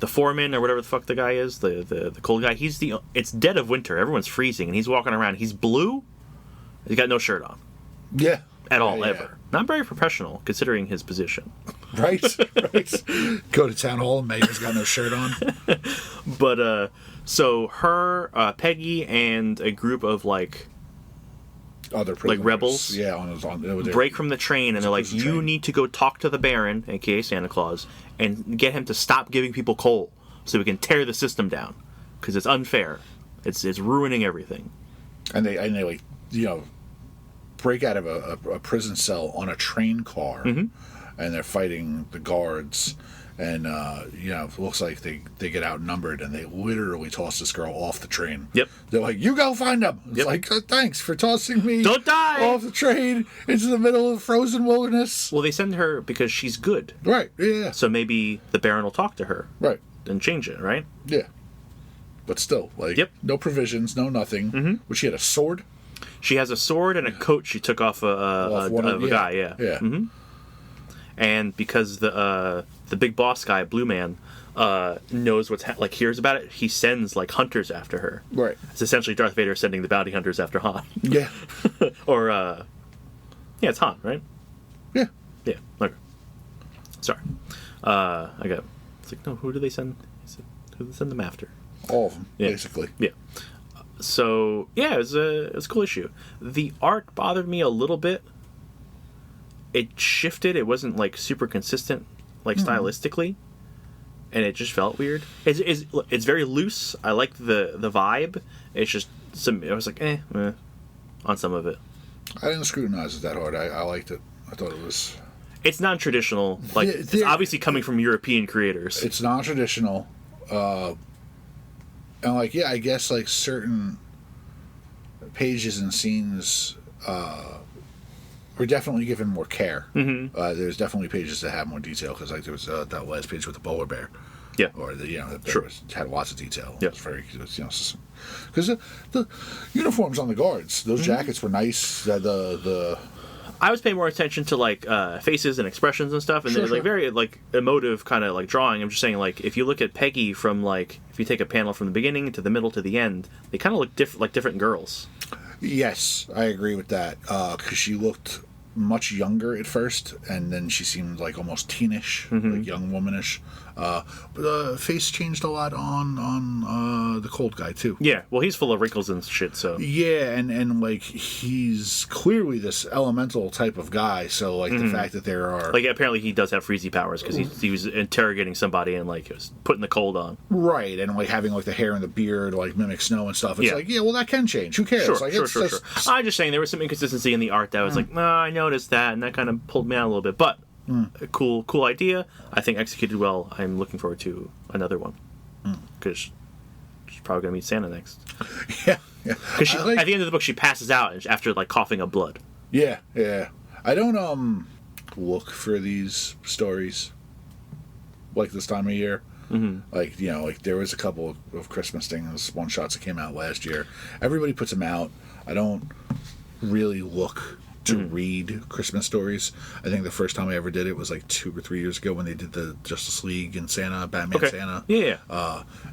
foreman or whatever the fuck the guy is, the cold guy, it's dead of winter. Everyone's freezing, and he's walking around. He's blue. He's got no shirt on. Yeah. At all, Yeah. ever. Not very professional, considering his position. Right. Go to town hall and Megan's got no shirt on. But so her, Peggy, and a group of other like rebels, break from the train, and they're like, "You need to go talk to the Baron, aka Santa Claus, and get him to stop giving people coal, so we can tear the system down, because it's unfair. It's ruining everything." And they break out of a prison cell on a train car, and they're fighting the guards. And it looks like they get outnumbered, and they literally toss this girl off the train. Yep. They're like, "You go find them." It's like, "Thanks for tossing me. Don't die off the train into the middle of frozen wilderness." Well, they send her because she's good. Right. Yeah. So maybe the Baron will talk to her. Right. And change it. Right. Yeah. But still, no provisions, no nothing. Mm-hmm. But she had a sword. She has a sword and a coat she took off a guy. Yeah. Yeah. Mm-hmm. And because the big boss guy, Blue Man, knows what's hears about it, he sends hunters after her. Right. It's essentially Darth Vader sending the bounty hunters after Han. Yeah. Or it's Han, right? Yeah. Yeah. Okay. Sorry. It's like, no, who do they send? Who do they send them after? All of them, basically. Yeah. So yeah, it was a cool issue. The art bothered me a little bit. It shifted. It wasn't super consistent, stylistically, and it just felt weird. It's very loose. I like the vibe. It's just I was like on some of it. I didn't scrutinize it that hard. I liked it. I thought it was. It's non-traditional. It's obviously coming from European creators. It's non-traditional, and I guess certain pages and scenes. We're definitely given more care. Mm-hmm. There's definitely pages that have more detail because there was that last page with the polar bear. Yeah. Or Sure. Had lots of detail. Yeah. It was very because the uniforms on the guards, those jackets were nice. I was paying more attention to faces and expressions and stuff, and they're very emotive kind of drawing. I'm just saying if you look at Peggy from if you take a panel from the beginning to the middle to the end, they kind of look different girls. Yes, I agree with that. Because she looked much younger at first, and then she seemed almost teenish, young womanish. But face changed a lot on the cold guy too. Yeah, well, he's full of wrinkles and shit, so... Yeah, and like, he's clearly this elemental type of guy, so, like, the fact that there are... Like, apparently he does have freezy powers, because he was interrogating somebody and, like, was putting the cold on. Right, and, like, having, like, the hair and the beard, like, mimic snow and stuff. It's Yeah. like, yeah, well, that can change. Who cares? Sure, Like, sure. I'm just saying, there was some inconsistency in the art that was like, no, I noticed that, and that kind of pulled me out a little bit, but... A cool idea. I think executed well. I'm looking forward to another one because she's probably gonna meet Santa next. Yeah. Because at the end of the book, she passes out after like coughing up blood. Yeah. I don't look for these stories like this time of year. Like, you know, like there was a couple of Christmas things, one shots that came out last year. Everybody puts them out. I don't really look to read Christmas stories. I think the first time I ever did it was like 2 or 3 years ago when they did the Justice League and Santa, Batman Santa. Yeah.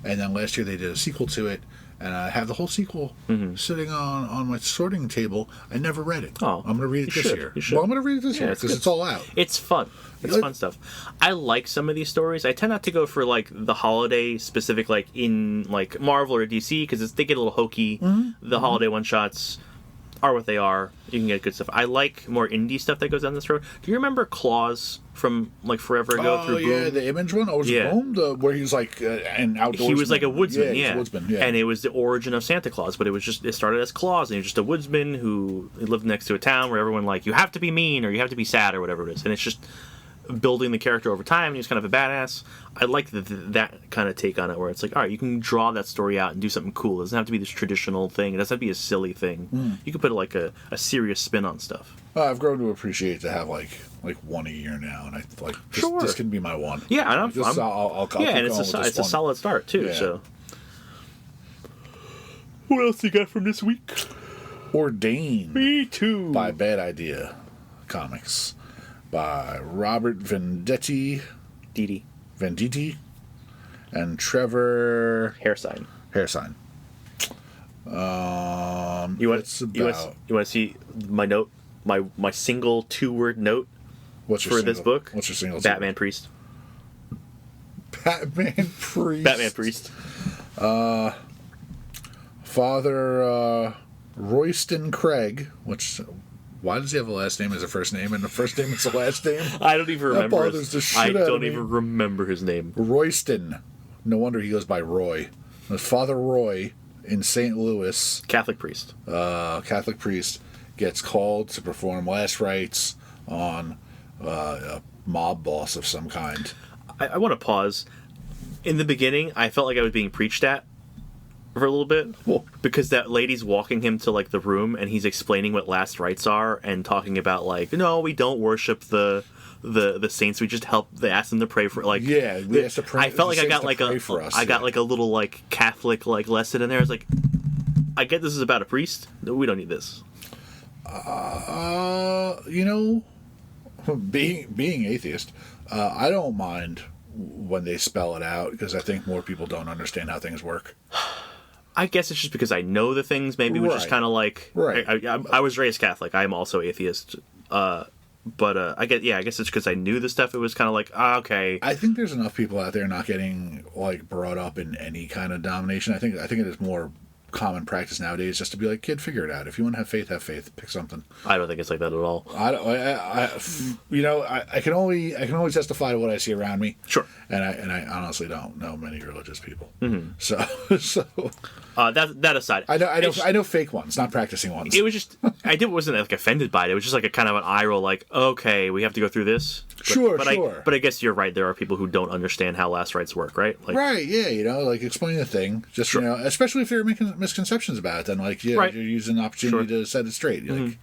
And then last year they did a sequel to it, and I have the whole sequel sitting on my sorting table. I never read it. Oh, I'm going to read it this year. You should. Well, I'm going to read it this year because it's all out. It's fun. It's fun stuff. I like some of these stories. I tend not to go for like the holiday specific, like in like Marvel or DC, because they get a little hokey. The holiday one shots are what they are. You can get good stuff. I like more indie stuff that goes down this road. Do you remember Claus from like forever ago through Boom? Yeah, the Image one? Oh, was it Boom? Where he's like an outdoorsman? He was like a woodsman, yeah. He's a woodsman, yeah. And it was the origin of Santa Claus, but it started as Claus, and he was just a woodsman who lived next to a town where everyone like, you have to be mean or you have to be sad or whatever it is. And it's just building the character over time, and he's kind of a badass. I like that kind of take on it, where it's like, all right, you can draw that story out and do something cool. It doesn't have to be this traditional thing. It doesn't have to be a silly thing. You can put like a serious spin on stuff. I've grown to appreciate to have like one a year now, and I like this can be my one. Yeah, and I'll and it's a solid start too. Yeah. So, what else you got from this week? Ordained. Me too. By Bad Idea Comics. By Robert Venditti and Trevor Hairsign. You want to see my note, my single 2-word note this book? What's your single? Batman Priest. Batman Priest. Father Royston Craig, which. Why does he have a last name as a first name and the first name is a last name? I don't even remember. I don't even remember his name. Royston. No wonder he goes by Roy. Father Roy in St. Louis. Catholic priest. Gets called to perform last rites on a mob boss of some kind. I want to pause. In the beginning, I felt like I was being preached at for a little bit, because that lady's walking him to like the room and he's explaining what last rites are and talking about like, no, we don't worship the saints, we just ask them to pray for like, yeah, we have to pray. I felt like I got like got like a little like Catholic like lesson in there. It's like, I get this is about a priest. No, we don't need this. You know, being atheist, I don't mind when they spell it out, because I think more people don't understand how things work. I guess it's just because I know the things. Maybe it was just kind of like... Right. I was raised Catholic. I'm also atheist. But I guess it's because I knew the stuff. It was kind of like, okay. I think there's enough people out there not getting like brought up in any kind of denomination. I think it is more common practice nowadays just to be like, kid, figure it out. If you want to have faith, pick something. I don't think it's like that at all. I can only testify to what I see around me. Sure. And I honestly don't know many religious people. Mm-hmm. So that aside, I know fake ones, not practicing ones. It was just wasn't like offended by it. It was just like a kind of an eye roll, like, okay, we have to go through this. But I guess you're right. There are people who don't understand how last rites work, right? Like, right? Yeah, like explain the thing. Just sure. Especially if there are misconceptions about it, then like you're using the opportunity to set it straight. Mm-hmm. Like,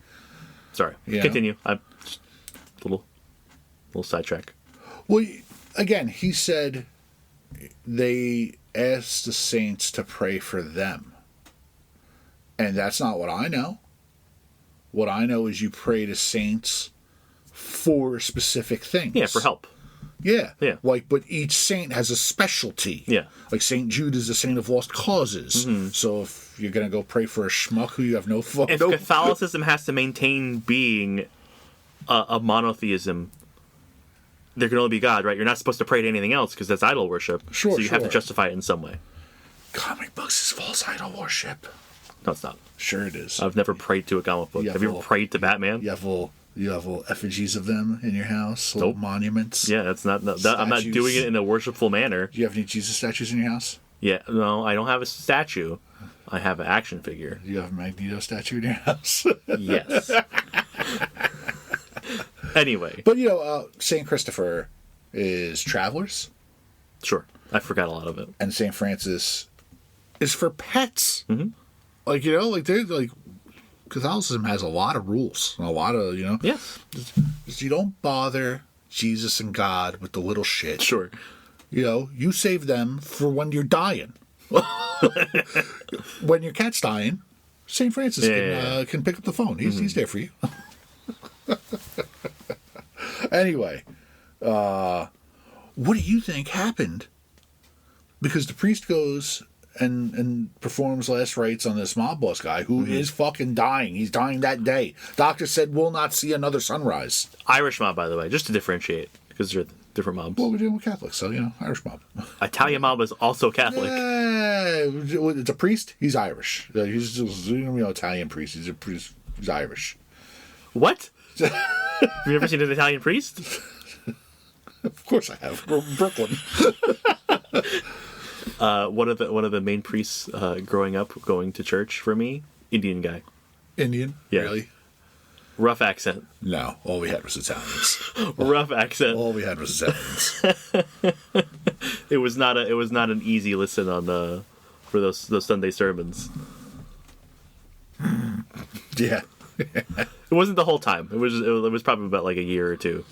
sorry, continue. I'm just little sidetrack. Well, again, he said they asked the saints to pray for them, and that's not what I know. What I know is you pray to saints for specific things. Yeah, for help. Yeah. Yeah. But each saint has a specialty. Yeah. Like St. Jude is a saint of lost causes. Mm-hmm. So if you're going to go pray for a schmuck who you have no fun... If Catholicism has to maintain being a monotheism, there can only be God, right? You're not supposed to pray to anything else because that's idol worship. Sure, so you have to sure. justify it in some way. Comic books is false idol worship. No, it's not. Sure it is. I've never prayed to a comic book. Yeah, Have you ever well- prayed to Batman? You have little effigies of them in your house, little monuments. Yeah, that's not. I'm not Statues. doing it in a worshipful manner. Do you have any Jesus statues in your house? Yeah, no, I don't have a statue. I have an action figure. Do you have a Magneto statue in your house? Yes. Anyway, But Saint Christopher is travelers, sure. I forgot a lot of it. and Saint Francis is for pets. Mm-hmm. Like they're like Catholicism has a lot of rules, and a lot of Yes. just you don't bother Jesus and God with the little shit. Sure. You save them for when you're dying. When your cat's dying, St. Francis can pick up the phone. He's there for you. Anyway, what do you think happened? Because the priest goes and performs last rites on this mob boss guy who is fucking dying. He's dying that day. Doctor said we'll not see another sunrise. Irish mob, by the way, just to differentiate, because they're different mobs. Well, we're dealing with Catholics, so Irish mob. Italian mob is also Catholic. Yeah, it's a priest. He's Irish. He's just, Italian priest. He's a priest. He's Irish. What? Have you ever seen an Italian priest? Of course I have. We're from Brooklyn. One of the main priests growing up, going to church for me, Indian guy. Indian? Yeah. Really? Rough accent. No. All we had was Italians. Rough accent. All we had was Italians. It was not an easy listen on for those Sunday sermons. Yeah. It wasn't the whole time. It was probably about like a year or two.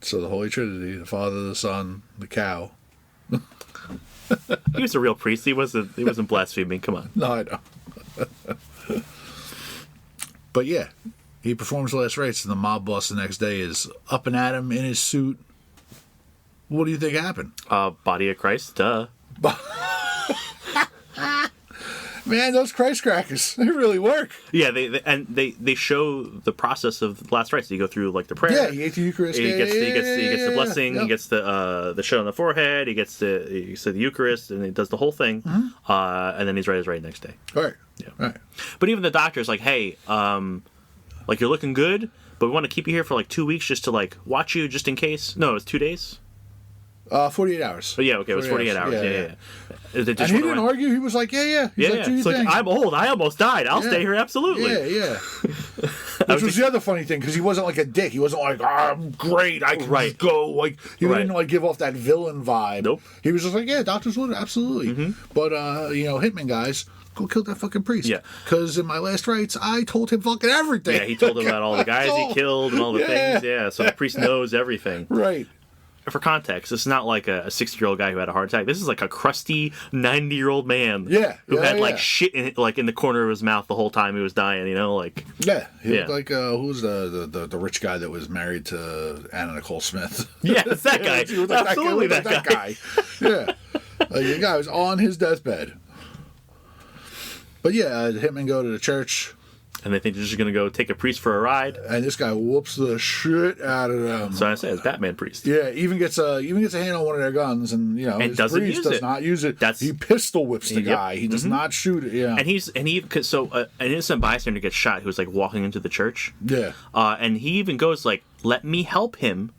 So the Holy Trinity, the Father, the Son, the cow. He was a real priest. He wasn't blaspheming. Come on. No, I know. But yeah, he performs the last rites, and the mob boss the next day is up and at him in his suit. What do you think happened? Body of Christ. Duh. Man, those Christ crackers, they really work. Yeah, they show the process of the last rites. You go through like the prayer. Yeah, he ate the Eucharist. He gets the blessing. Yep. He gets the shit on the forehead. He gets the Eucharist, and he does the whole thing. Mm-hmm. And then he's right next day. All right. Yeah. All right. But even the doctor's like, hey, like you're looking good, but we want to keep you here for like 2 weeks just to like watch you just in case. No, it was 2 days. 48 hours. But yeah, okay, it was 48 hours. Yeah. And he didn't argue. He was like, yeah. He's like, do your It's like, thing. I'm old. I almost died. I'll Yeah. stay here. Absolutely. Yeah. Which was the other funny thing, because he wasn't like a dick. He wasn't like, I'm great, I can just go. Like he didn't like give off that villain vibe. Nope. He was just like, yeah, doctors would absolutely. But hitman guys, go kill that fucking priest. Yeah. Because in my last rites, I told him fucking everything. Yeah, he told him about all the guys he killed and all the things. Yeah, so the priest knows everything. Right. For context, this is not like a 60-year-old guy who had a heart attack. This is like a crusty 90-year-old man. Yeah, who had yeah. like shit in the corner of his mouth the whole time he was dying. Like Yeah. He looked like who was the rich guy that was married to Anna Nicole Smith? yeah, it's that guy. He looked like Absolutely that guy. Yeah. The guy was on his deathbed. But yeah, Hitmen go to the church. And they think they're just gonna go take a priest for a ride. And this guy whoops the shit out of them. So I say it's Batman priest. Yeah, even gets a hand on one of their guns, and his doesn't priest use does it. not use it. That's- He pistol whips the Yep. guy. He does not shoot it. Yeah, And an innocent bystander gets shot who's like walking into the church. yeah. And he even goes like, "Let me help him.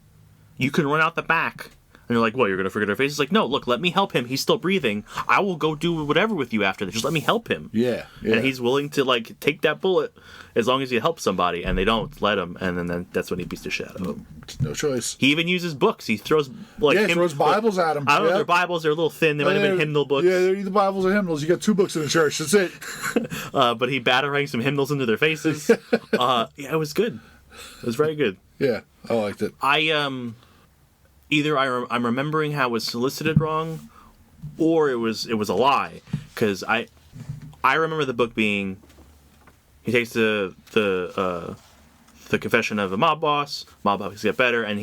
You can run out the back." And they're like, "What? You're gonna forget our face?" He's like, "No, look, let me help him. He's still breathing. I will go do whatever with you after this. Just let me help him." Yeah. And he's willing to like take that bullet as long as he helps somebody, and they don't let him. And then that's when he beats the shit out of him. No choice. He even uses books. He throws like He throws Bibles at him. I don't know if Yep. Oh, they're Bibles. They're a little thin. They might have been hymnal books. Yeah, they're either Bibles or hymnals. You got 2 books in the church. That's it. But he batarangs some hymnals into their faces. Yeah, it was good. It was very good. Yeah, I liked it. I'm remembering how it was solicited wrong, or it was a lie, because I remember the book being he takes the confession of a mob boss get better, and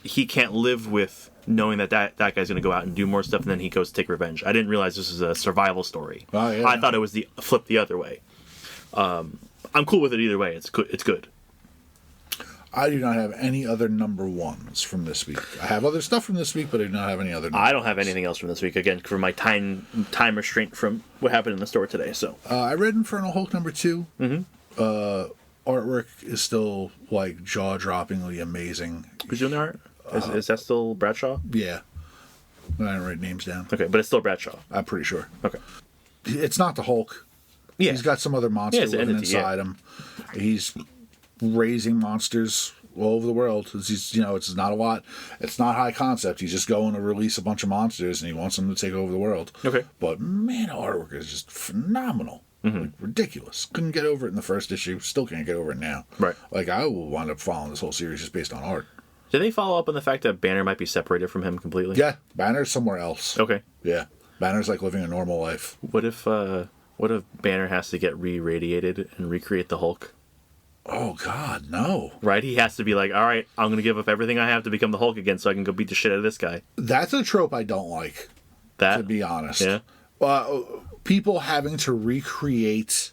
he can't live with knowing that guy's going to go out and do more stuff, and then he goes to take revenge. I didn't realize this was a survival story. Oh, yeah. I thought it was the flip the other way. I'm cool with it either way. It's good. I do not have any other number ones from this week. I have other stuff from this week, but I do not have any other number I don't have anything else from this week, again, for my time restraint from what happened in the store today. So I read Infernal Hulk number 2. Mm-hmm. Artwork is still, like, jaw-droppingly amazing. Who's doing the art? Is that still Bradshaw? Yeah. I didn't write names down. Okay, but it's still Bradshaw. I'm pretty sure. Okay. It's not the Hulk. Yeah. He's got some other monster living inside him. He's raising monsters all over the world. He's, it's not a lot. It's not high concept. He's just going to release a bunch of monsters, and he wants them to take over the world. Okay. But, man, artwork is just phenomenal. Mm-hmm. Like, ridiculous. Couldn't get over it in the first issue. Still can't get over it now. Right. Like, I will wind up following this whole series just based on art. Did they follow up on the fact that Banner might be separated from him completely? Yeah. Banner's somewhere else. Okay. Yeah. Banner's, like, living a normal life. What if Banner has to get re-radiated and recreate the Hulk? Oh, God, no. Right? He has to be like, all right, I'm going to give up everything I have to become the Hulk again so I can go beat the shit out of this guy. That's a trope I don't like, to be honest. Yeah. People having to recreate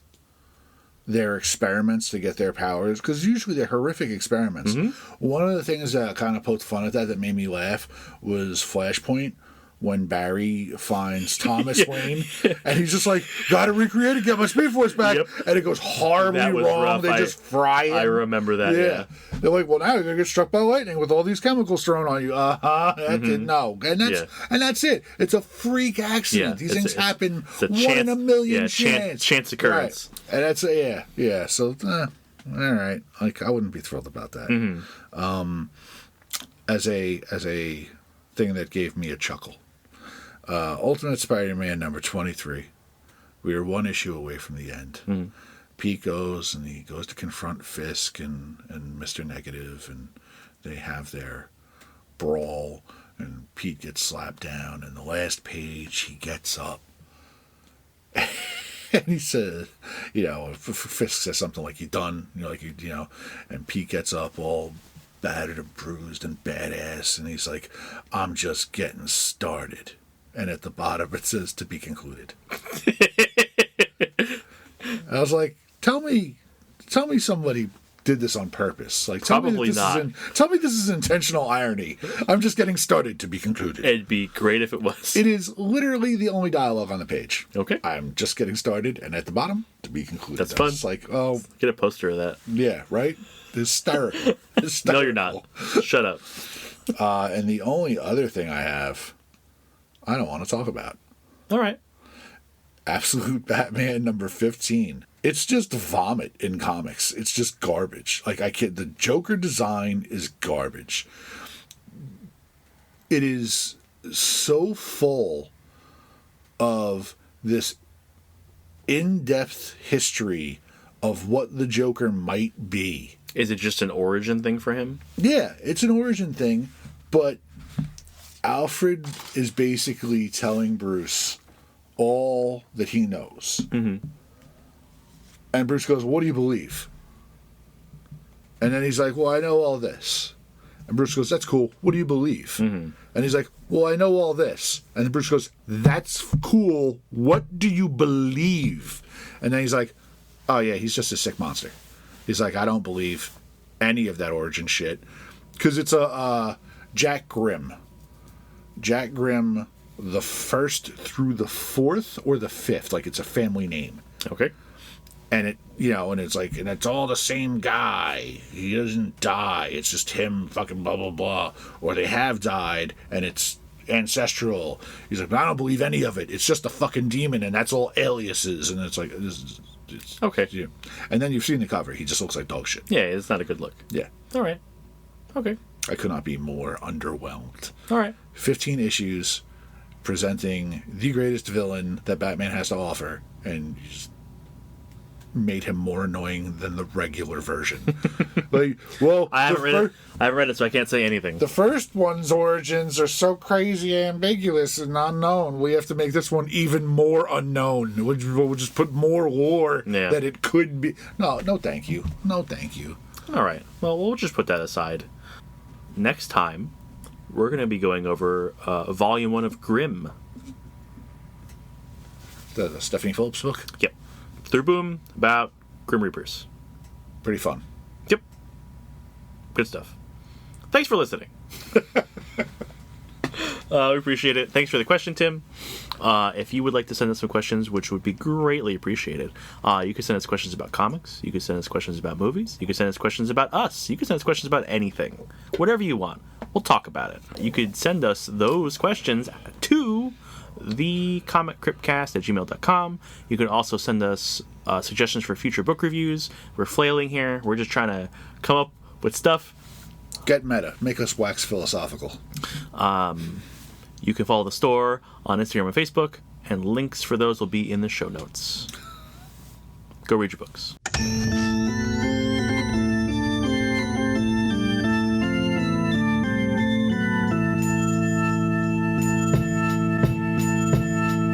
their experiments to get their powers, because usually they're horrific experiments. Mm-hmm. One of the things that kind of poked fun at that made me laugh was Flashpoint, when Barry finds Thomas Wayne, and he's just like, gotta recreate it, get my Speed Force back. Yep. And it goes horribly wrong. Rough. They just fry him. I remember that, yeah. They're like, well, now you're gonna get struck by lightning with all these chemicals thrown on you. No. And that's it. It's a freak accident. These things happen one in a million chance. Chance occurrence. Right. And that's, yeah. So, all right. Like, I wouldn't be thrilled about that. Mm-hmm. As a thing that gave me a chuckle. Ultimate Spider-Man number 23. We are one issue away from the end. Mm-hmm. Pete goes to confront Fisk and Mr. Negative, and they have their brawl, and Pete gets slapped down, and the last page he gets up and he says, Fisk says something like, "You done?" And Pete gets up all battered and bruised and badass, and he's like, "I'm just getting started." And at the bottom it says, "To be concluded." I was like, tell me somebody did this on purpose. Like, probably not. Tell me this is intentional irony. I'm just getting started, to be concluded. It'd be great if it was. It is literally the only dialogue on the page. Okay. I'm just getting started, and at the bottom, to be concluded. That's fun. It's like, oh. Get a poster of that. Yeah, right? Hysterical. No, you're not. Shut up. And the only other thing I have, I don't want to talk about. All right. Absolute Batman number 15. It's just vomit in comics. It's just garbage. Like, the Joker design is garbage. It is so full of this in-depth history of what the Joker might be. Is it just an origin thing for him? Yeah, it's an origin thing, but Alfred is basically telling Bruce all that he knows. Mm-hmm. And Bruce goes, "What do you believe?" And then he's like, "Well, I know all this." And Bruce goes, "That's cool. What do you believe?" Mm-hmm. And he's like, "Well, I know all this." And then Bruce goes, "That's cool. What do you believe?" And then he's like, "Oh, yeah, he's just a sick monster." He's like, "I don't believe any of that origin shit." Because it's a Jack Grimm. Jack Grimm, the 1st through the 4th or the 5th. Like, it's a family name. Okay. And it, and it's like, and it's all the same guy. He doesn't die. It's just him fucking blah, blah, blah. Or they have died, and it's ancestral. He's like, "But I don't believe any of it. It's just a fucking demon, and that's all aliases." And it's like, it's okay. Yeah. And then you've seen the cover. He just looks like dog shit. Yeah, it's not a good look. Yeah. All right. Okay. I could not be more underwhelmed. All right. 15 issues presenting the greatest villain that Batman has to offer, and you just made him more annoying than the regular version. Like, well, I haven't read it, so I can't say anything. The first one's origins are so crazy ambiguous and unknown. We have to make this one even more unknown. We'll just put more lore that it could be. No, thank you. No, thank you. All right. Well, we'll just put that aside. Next time, we're going to be going over Volume 1 of Grimm. The Stephanie Phillips book? Yep. Through Boom, about Grim Reapers. Pretty fun. Yep. Good stuff. Thanks for listening. We appreciate it. Thanks for the question, Tim. If you would like to send us some questions, which would be greatly appreciated, you can send us questions about comics. You can send us questions about movies. You can send us questions about us. You can send us questions about anything. Whatever you want. We'll talk about it. You could send us those questions to thecomiccryptcast@gmail.com. You can also send us suggestions for future book reviews. We're flailing here. We're just trying to come up with stuff. Get meta. Make us wax philosophical. You can follow the store on Instagram and Facebook, and links for those will be in the show notes. Go read your books.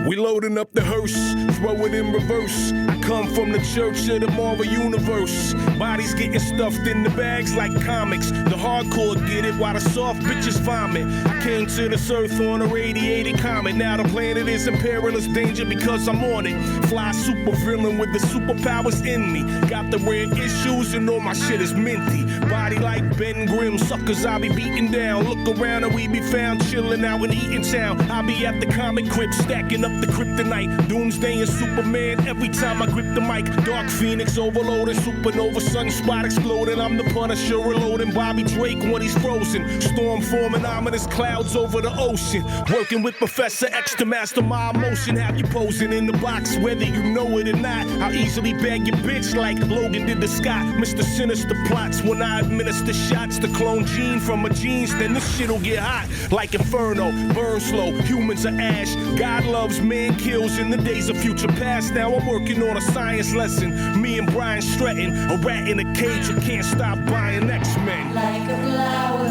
We loading up the hearse, throw it in reverse. I come from the church of the Marvel Universe. Bodies getting stuffed in the bags like comics. The hardcore get it while the soft bitches vomit. I came to this earth on a radiated comet. Now the planet is in perilous danger because I'm on it. Fly super villain with the superpowers in me. Got the red issues and all my shit is minty. Body like Ben Grimm, suckers I be beating down. Look around and we be found chilling out in Eatontown. I be at the comic crypt stacking up the kryptonite. Doomsday and Superman every time I grip the mic. Dark Phoenix overloading, supernova sunspot exploding. I'm the Punisher reloading Bobby Drake when he's frozen. Storm forming ominous clouds over the ocean. Working with Professor X to master my emotion. Have you posing in the box whether you know it or not. I'll easily bag your bitch like Logan did to Scott. Mr. Sinister plots when I administer shots to clone Gene from a jeans. Then this shit'll get hot like Inferno. Burn slow, humans are ash. God loves man kills in the days of future past. Now I'm working on a science lesson. Me and Brian Stratton, a rat in a cage who can't stop buying X-Men. Like a flower